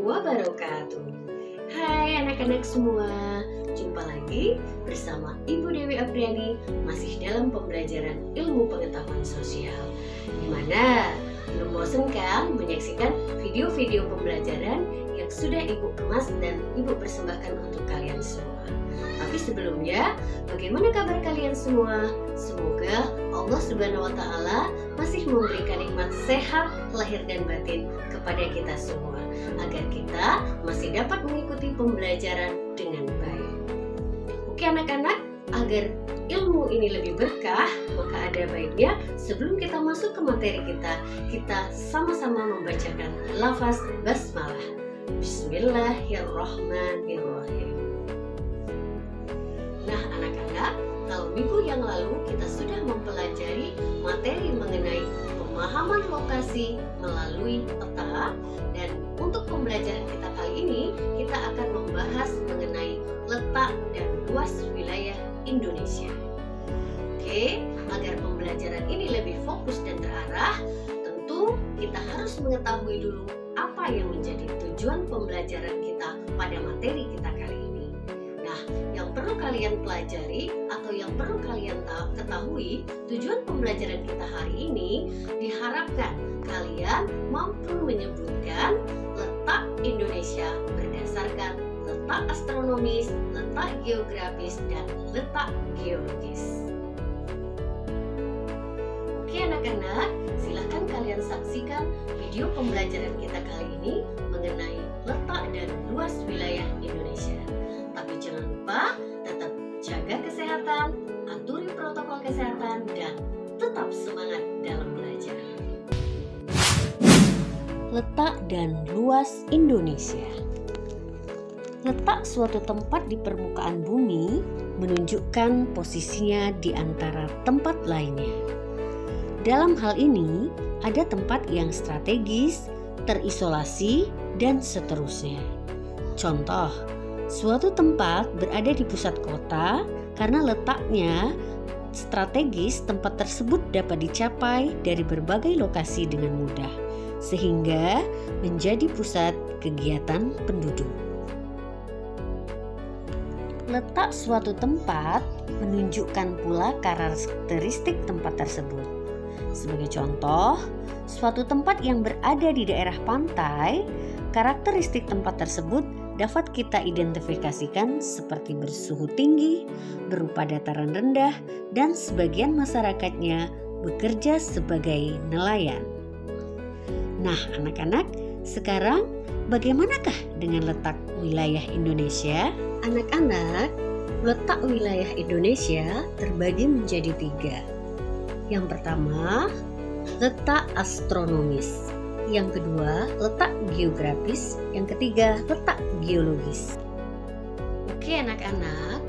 wabarakatuh. Hai anak-anak semua, jumpa lagi bersama Ibu Dewi Apriani masih dalam pembelajaran ilmu pengetahuan sosial, dimana belum bosan kan menyaksikan video-video pembelajaran yang sudah Ibu kemas dan Ibu persembahkan untuk kalian semua. Tapi sebelumnya, bagaimana kabar kalian semua? Semoga Allah Subhanahu wa Ta'ala masih memberikan nikmat sehat lahir dan batin kepada kita semua, agar kita masih dapat mengikuti pembelajaran dengan baik. Oke anak-anak, agar ilmu ini lebih berkah, maka ada baiknya sebelum kita masuk ke materi kita sama-sama membacakan lafaz basmalah. Bismillahirrahmanirrahim. Nah anak-anak, kalau minggu yang lalu kita sudah mempelajari materi mengenai pemahaman lokasi melalui peta, dan untuk pembelajaran kita kali ini kita akan membahas mengenai letak dan luas wilayah Indonesia. Oke, agar pembelajaran ini lebih fokus dan terarah, tentu kita harus mengetahui dulu apa yang menjadi tujuan pembelajaran kita pada materi kita kali ini. Nah, yang perlu kalian pelajari atau yang perlu kalian ketahui, tujuan pembelajaran kita hari ini diharapkan kalian mampu menyebutkan letak Indonesia berdasarkan letak astronomis, letak geografis, dan letak geologis. Oke anak-anak, silahkan kalian saksikan video pembelajaran kita kali ini mengenai letak dan luas wilayah Indonesia. Tapi jangan lupa tetap jaga kesehatan, aturi protokol kesehatan, dan tetap semangat dalam belajar. Letak dan luas Indonesia. Letak suatu tempat di permukaan bumi menunjukkan posisinya di antara tempat lainnya. Dalam hal ini, ada tempat yang strategis, terisolasi, dan seterusnya. Contoh, suatu tempat berada di pusat kota karena letaknya strategis. Tempat tersebut dapat dicapai dari berbagai lokasi dengan mudah, sehingga menjadi pusat kegiatan penduduk. Letak suatu tempat menunjukkan pula karakteristik tempat tersebut. Sebagai contoh, suatu tempat yang berada di daerah pantai, karakteristik tempat tersebut dapat kita identifikasikan seperti bersuhu tinggi, berupa dataran rendah, dan sebagian masyarakatnya bekerja sebagai nelayan. Nah anak-anak, sekarang bagaimanakah dengan letak wilayah Indonesia? Anak-anak, letak wilayah Indonesia terbagi menjadi 3. Yang pertama, letak astronomis. Yang kedua, letak geografis. Yang ketiga, letak geologis. Oke anak-anak,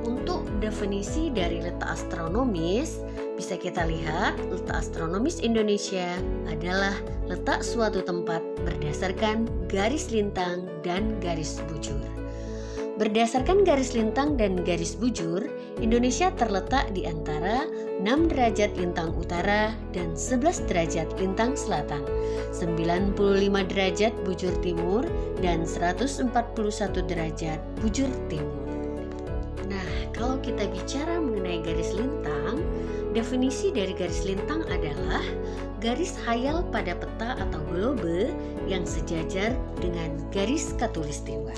untuk definisi dari letak astronomis, bisa kita lihat letak astronomis Indonesia adalah letak suatu tempat berdasarkan garis lintang dan garis bujur. Berdasarkan garis lintang dan garis bujur, Indonesia terletak di antara 6 derajat lintang utara dan 11 derajat lintang selatan, 95 derajat bujur timur, dan 141 derajat bujur timur. Nah, kalau kita bicara mengenai garis lintang, definisi dari garis lintang adalah garis khayal pada peta atau globe yang sejajar dengan garis khatulistiwa.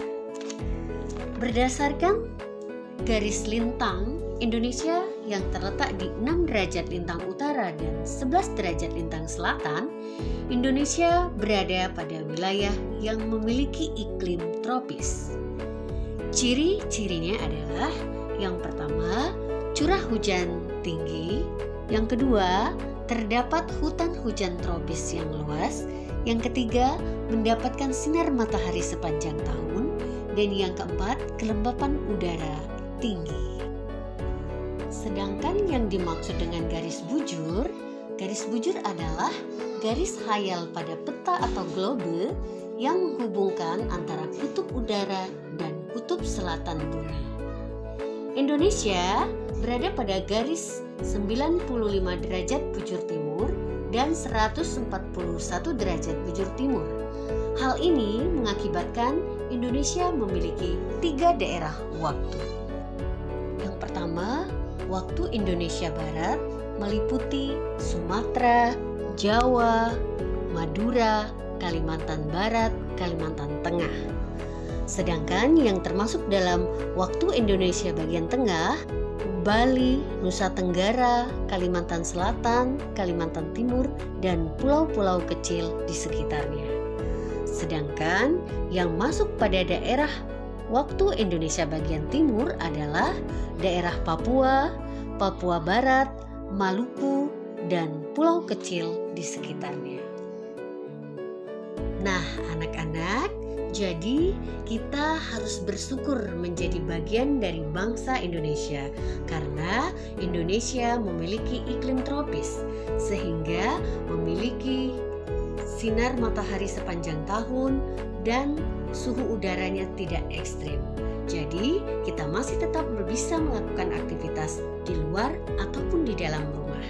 Berdasarkan garis lintang, Indonesia yang terletak di 6 derajat lintang utara dan 11 derajat lintang selatan, Indonesia berada pada wilayah yang memiliki iklim tropis. Ciri-cirinya adalah yang pertama, curah hujan tinggi. Yang kedua, terdapat hutan hujan tropis yang luas. Yang ketiga, mendapatkan sinar matahari sepanjang tahun. Dan yang keempat, kelembapan udara tinggi. Sedangkan yang dimaksud dengan garis bujur adalah garis khayal pada peta atau globe yang menghubungkan antara kutub utara dan kutub selatan bumi. Indonesia berada pada garis 95 derajat bujur timur dan 141 derajat bujur timur. Hal ini mengakibatkan Indonesia memiliki 3 daerah waktu. Yang pertama, waktu Indonesia Barat meliputi Sumatera, Jawa, Madura, Kalimantan Barat, Kalimantan Tengah. Sedangkan yang termasuk dalam waktu Indonesia bagian tengah, Bali, Nusa Tenggara, Kalimantan Selatan, Kalimantan Timur, dan pulau-pulau kecil di sekitarnya. Sedangkan yang masuk pada daerah waktu Indonesia bagian timur adalah daerah Papua, Papua Barat, Maluku, dan pulau kecil di sekitarnya. Nah, anak-anak, jadi kita harus bersyukur menjadi bagian dari bangsa Indonesia karena Indonesia memiliki iklim tropis sehingga memiliki sinar matahari sepanjang tahun dan suhu udaranya tidak ekstrim. Jadi kita masih tetap bisa melakukan aktivitas di luar ataupun di dalam rumah.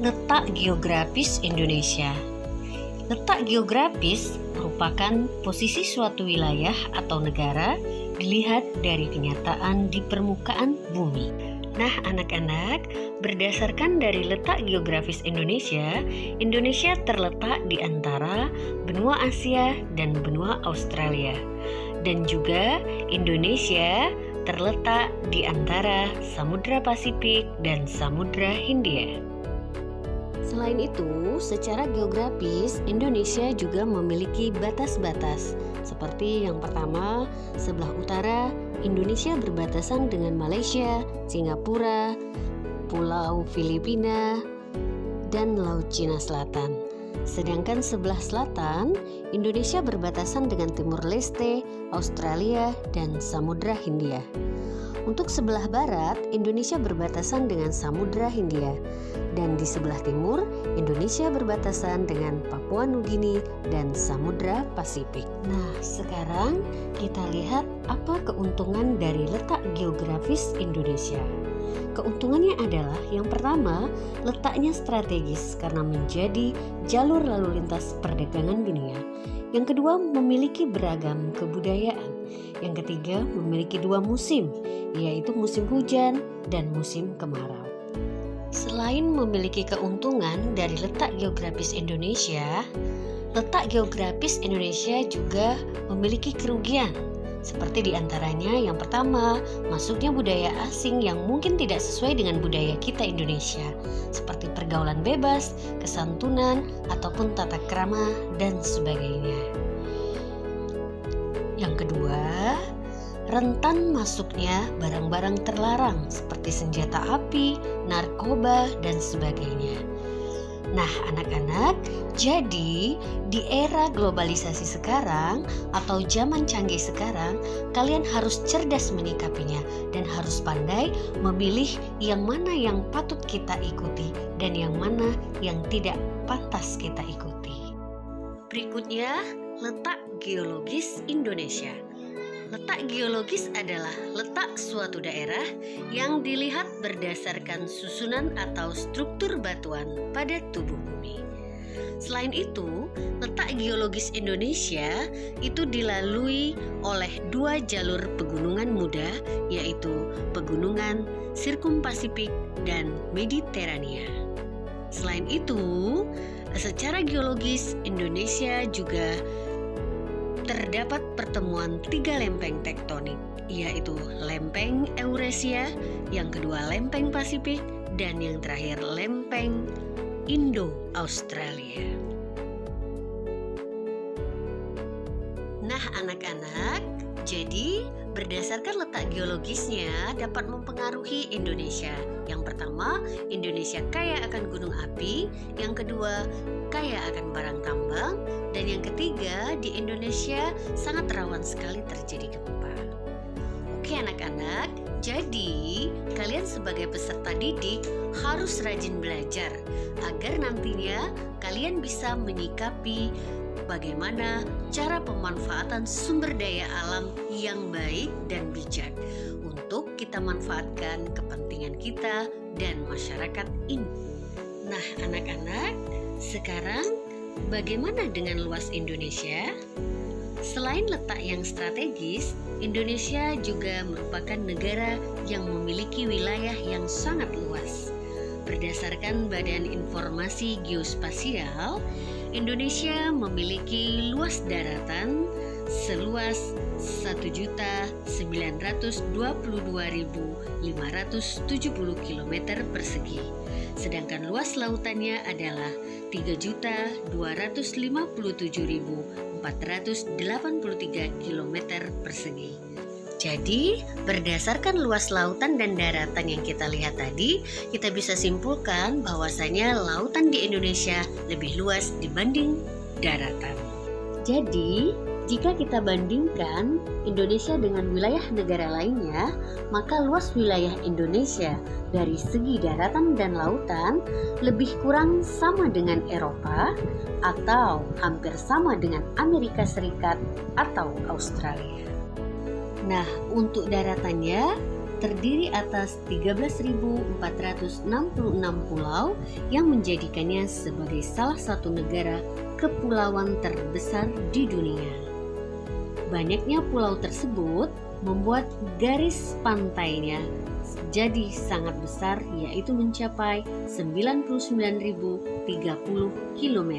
Letak geografis Indonesia. Letak geografis merupakan posisi suatu wilayah atau negara dilihat dari kenyataan di permukaan bumi. Nah, anak-anak, berdasarkan dari letak geografis Indonesia, Indonesia terletak di antara benua Asia dan benua Australia. Dan juga Indonesia terletak di antara Samudra Pasifik dan Samudra Hindia. Selain itu, secara geografis Indonesia juga memiliki batas-batas. Seperti yang pertama, sebelah utara Indonesia berbatasan dengan Malaysia, Singapura, Pulau Filipina, dan Laut Cina Selatan. Sedangkan sebelah selatan Indonesia berbatasan dengan Timur Leste, Australia, dan Samudra Hindia. Untuk sebelah barat, Indonesia berbatasan dengan Samudra Hindia, dan di sebelah timur, Indonesia berbatasan dengan Papua Nugini dan Samudra Pasifik. Nah, sekarang kita lihat apa keuntungan dari letak geografis Indonesia. Keuntungannya adalah yang pertama, letaknya strategis karena menjadi jalur lalu lintas perdagangan dunia. Yang kedua, memiliki beragam kebudayaan. Yang ketiga, memiliki 2 musim, yaitu musim hujan dan musim kemarau. Selain memiliki keuntungan dari letak geografis Indonesia, letak geografis Indonesia juga memiliki kerugian. Seperti diantaranya yang pertama, masuknya budaya asing yang mungkin tidak sesuai dengan budaya kita Indonesia, seperti pergaulan bebas, kesantunan, ataupun tata krama, dan sebagainya. Yang kedua, rentan masuknya barang-barang terlarang seperti senjata api, narkoba, dan sebagainya. Nah, anak-anak, jadi di era globalisasi sekarang atau zaman canggih sekarang, kalian harus cerdas menyikapinya dan harus pandai memilih yang mana yang patut kita ikuti dan yang mana yang tidak pantas kita ikuti. Berikutnya, letak geologis Indonesia. Letak geologis adalah letak suatu daerah yang dilihat berdasarkan susunan atau struktur batuan pada tubuh bumi. Selain itu, letak geologis Indonesia itu dilalui oleh 2 jalur pegunungan muda, yaitu pegunungan Sirkumpasifik dan Mediterania. Selain itu, secara geologis Indonesia juga terdapat pertemuan 3 lempeng tektonik, yaitu lempeng Eurasia, yang kedua lempeng Pasifik, dan yang terakhir lempeng Indo-Australia. Nah, anak-anak, jadi berdasarkan letak geologisnya dapat mempengaruhi Indonesia. Yang pertama, Indonesia kaya akan gunung api. Yang kedua, kaya akan barang tambang. Dan yang ketiga, di Indonesia sangat rawan sekali terjadi gempa. Oke anak-anak, jadi kalian sebagai peserta didik harus rajin belajar agar nantinya kalian bisa menyikapi bagaimana cara pemanfaatan sumber daya alam yang baik dan bijak untuk kita manfaatkan kepentingan kita dan masyarakat ini. Nah, anak-anak, sekarang Bagaimana dengan luas Indonesia? Selain letak yang strategis, Indonesia juga merupakan negara yang memiliki wilayah yang sangat luas. Berdasarkan Badan Informasi Geospasial, Indonesia memiliki luas daratan seluas 1.922.570 km persegi, sedangkan luas lautannya adalah 3.257.483 km persegi. Jadi, berdasarkan luas lautan dan daratan yang kita lihat tadi, kita bisa simpulkan bahwasanya lautan di Indonesia lebih luas dibanding daratan. Jadi, jika kita bandingkan Indonesia dengan wilayah negara lainnya, maka luas wilayah Indonesia dari segi daratan dan lautan lebih kurang sama dengan Eropa atau hampir sama dengan Amerika Serikat atau Australia. Nah, untuk daratannya terdiri atas 13.466 pulau yang menjadikannya sebagai salah satu negara kepulauan terbesar di dunia. Banyaknya pulau tersebut membuat garis pantainya jadi sangat besar, yaitu mencapai 99.030 km.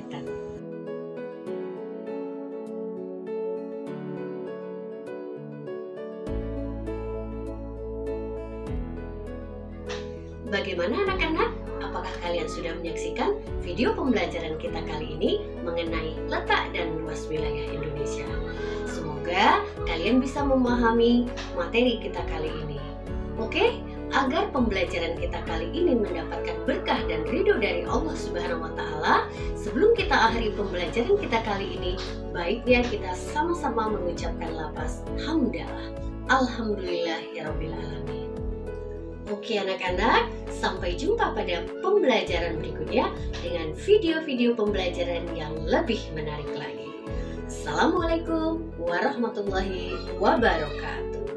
Bagaimana anak-anak? Apakah kalian sudah menyaksikan video pembelajaran kita kali ini mengenai letak dan luas wilayah Indonesia? Semoga kalian bisa memahami materi kita kali ini. Oke, agar pembelajaran kita kali ini mendapatkan berkah dan ridho dari Allah Subhanahu wa Ta'ala, sebelum kita akhiri pembelajaran kita kali ini, baiknya kita sama-sama mengucapkan lafaz hamdalah. Alhamdulillahirabbil alamin. Oke anak-anak, sampai jumpa pada pembelajaran berikutnya dengan video-video pembelajaran yang lebih menarik lagi. Assalamualaikum warahmatullahi wabarakatuh.